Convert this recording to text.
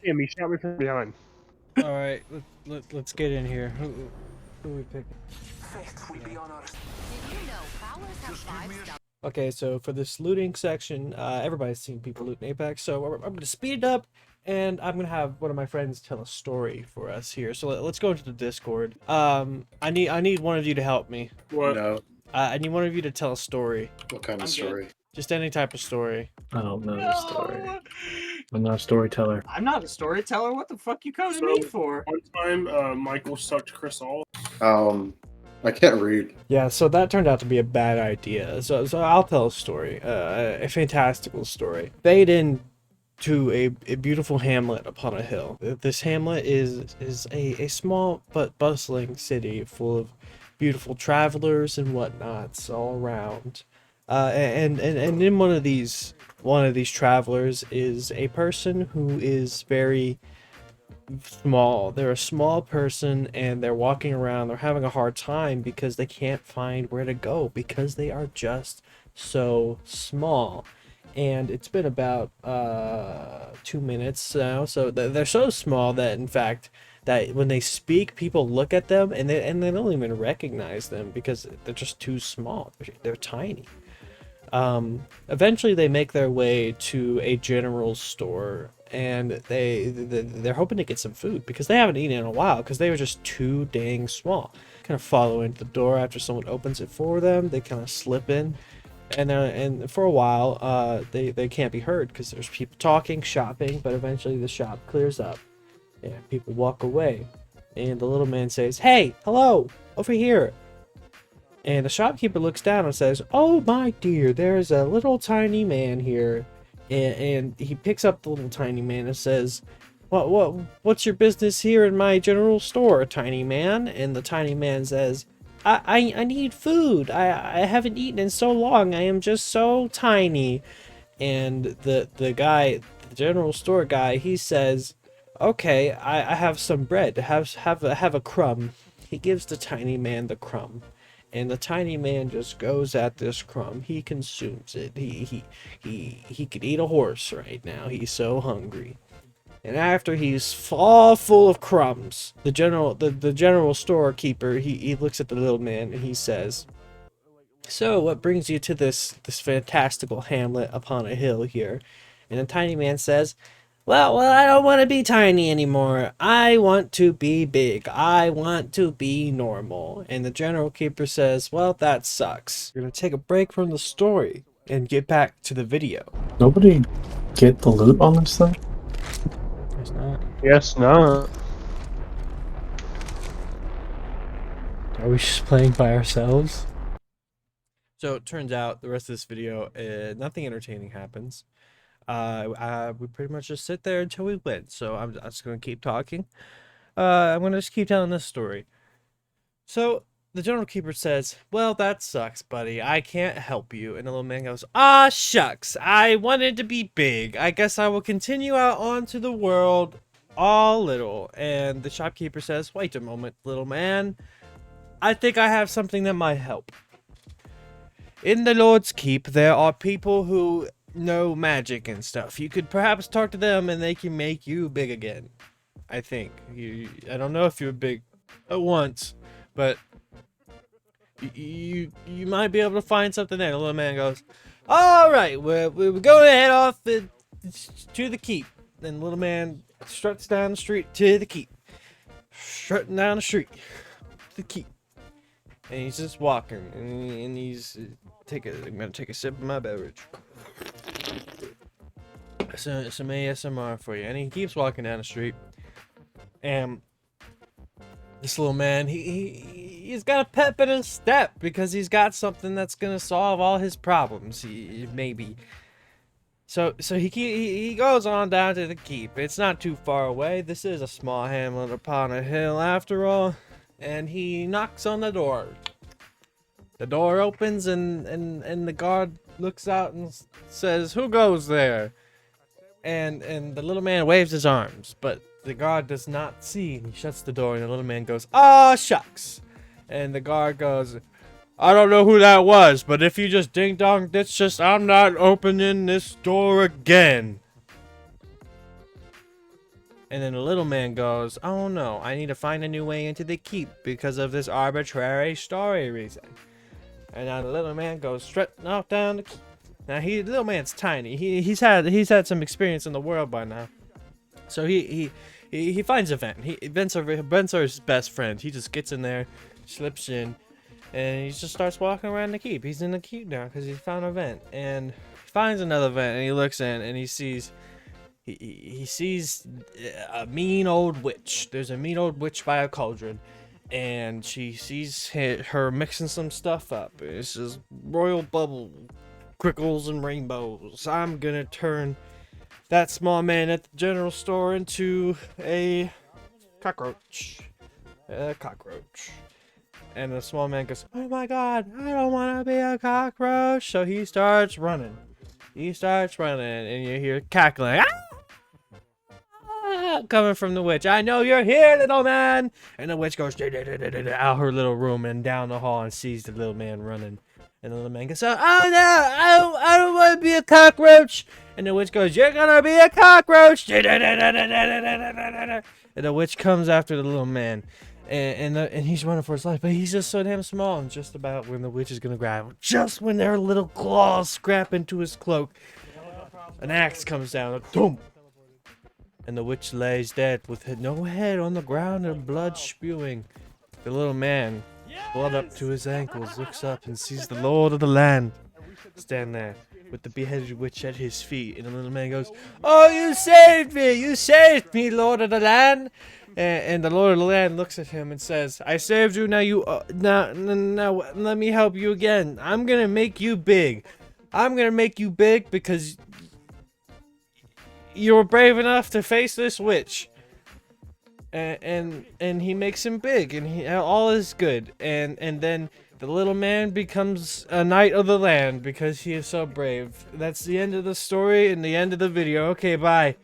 him. He shot me from behind. All right, let's get in here. Who are we picking? Faith will be on our. Did you know prowlers have five stars? Okay, so for this looting section, everybody's seen people loot in Apex, so I'm gonna speed it up, and I'm gonna have one of my friends tell a story for us here. So let's go into the Discord. I need one of you to help me. What? No. I need one of you to tell a story, What kind I'm of good. story? just any type of story. I don't know the story. No! I'm not a storyteller. I'm not a storyteller. What the fuck you coming to me for? One time, Michael sucked Chris all. I can't read. Yeah, so that turned out to be a bad idea. So I'll tell a story, a fantastical story. Fade in to a beautiful hamlet upon a hill. This hamlet is a small but bustling city full of beautiful travelers and whatnots all around. And in one of these travelers is a person who is very small. They're a small person and they're walking around. They're having a hard time because they can't find where to go because they are just so small. And it's been about 2 minutes now, so they're so small that in fact that when they speak, people look at them and they don't even recognize them because they're just too small. They're tiny. Eventually they make their way to a general store and they're hoping to get some food because they haven't eaten in a while because they were just too dang small. Kind of follow into the door after someone opens it for them. They kind of slip in, and for a while they can't be heard because there's people talking, shopping, but eventually the shop clears up and people walk away, and the little man says, "Hey, hello, over here." And the shopkeeper looks down and says, "Oh my dear, there's a little tiny man here." And he picks up the little tiny man and says, what's your business here in my general store, tiny man?" And the tiny man says, I need food. I haven't eaten in so long. I am just so tiny." And the guy, the general store guy, he says, "Okay, I have some bread. Have a crumb." He gives the tiny man the crumb. And the tiny man just goes at this crumb. He consumes it. He could eat a horse right now. He's so hungry. And after he's all full of crumbs, the general storekeeper, he looks at the little man and he says, "So what brings you to this fantastical hamlet upon a hill here?" And the tiny man says, Well, I don't want to be tiny anymore. I want to be big. I want to be normal." And the general keeper says, "Well, that sucks. We're going to take a break from the story and get back to the video." Nobody get the loot on this thing? There's not. Yes, no. Are we just playing by ourselves? So it turns out the rest of this video, nothing entertaining happens. We pretty much just sit there until we win. So I'm just gonna keep talking. I'm gonna just keep telling this story. So the general keeper says, "Well, that sucks, buddy. I can't help you." And the little man goes, "Ah, shucks. I wanted to be big. I guess I will continue out onto the world all little." And the shopkeeper says, "Wait a moment, little man. I think I have something that might help. In the Lord's Keep, there are people who know magic and stuff. You could perhaps talk to them and they can make you big again. I think. I don't know if you're big at once, but you might be able to find something there." The little man goes, "All right, we're going to head off to the keep." Then the little man struts down the street to the keep. Strutting down the street to the keep. And he's just walking, and he's I'm gonna take a sip of my beverage. Some ASMR for you. And he keeps walking down the street, and this little man, he's got a pep in his step because he's got something that's gonna solve all his problems. Maybe. So he goes on down to the keep. It's not too far away. This is a small hamlet upon a hill after all. And he knocks on the door. The door opens and the guard looks out and says, "Who goes there?" And the little man waves his arms, but the guard does not see, and he shuts the door, and the little man goes, "Ah, shucks." And the guard goes, "I don't know who that was, but if you just ding-dong, it's just, I'm not opening this door again." And then the little man goes, "Oh no, I need to find a new way into the keep because of this arbitrary story reason." And now the little man goes strutting off down the keep. Now the little man's tiny. He's had some experience in the world by now. So he finds a vent. Vents are his best friend. He just gets in there, slips in, and he just starts walking around the keep. He's in the keep now because he found a vent, and he finds another vent, and he looks in, and he sees a mean old witch. There's a mean old witch by a cauldron, and she sees her mixing some stuff up. It's just royal bubble, crickles, and rainbows. I'm gonna turn that small man at the general store into a cockroach. And the small man goes, "Oh my god, I don't want to be a cockroach." So he starts running. And you hear cackling. "Ah!" Coming from the witch. "I know you're here, little man." And the witch goes out her little room and down the hall and sees the little man running. And the little man goes, "Oh no, I don't want to be a cockroach." And the witch goes, "You're gonna be a cockroach." And the witch comes after the little man. And he's running for his life, but he's just so damn small. And just about when the witch is gonna grab him, just when their little claws scrap into his cloak, an axe comes down, boom, and the witch lays dead with no head on the ground and blood spewing. The little man, blood up to his ankles, looks up and sees the Lord of the Land stand there with the beheaded witch at his feet. And the little man goes, "Oh, you saved me, Lord of the Land." And the Lord of the Land looks at him and says, "I saved you. Now now let me help you again. I'm gonna make you big. Because you were brave enough to face this witch." And he makes him big, and all is good. And then the little man becomes a knight of the land because he is so brave. That's the end of the story and the end of the video. Okay, bye.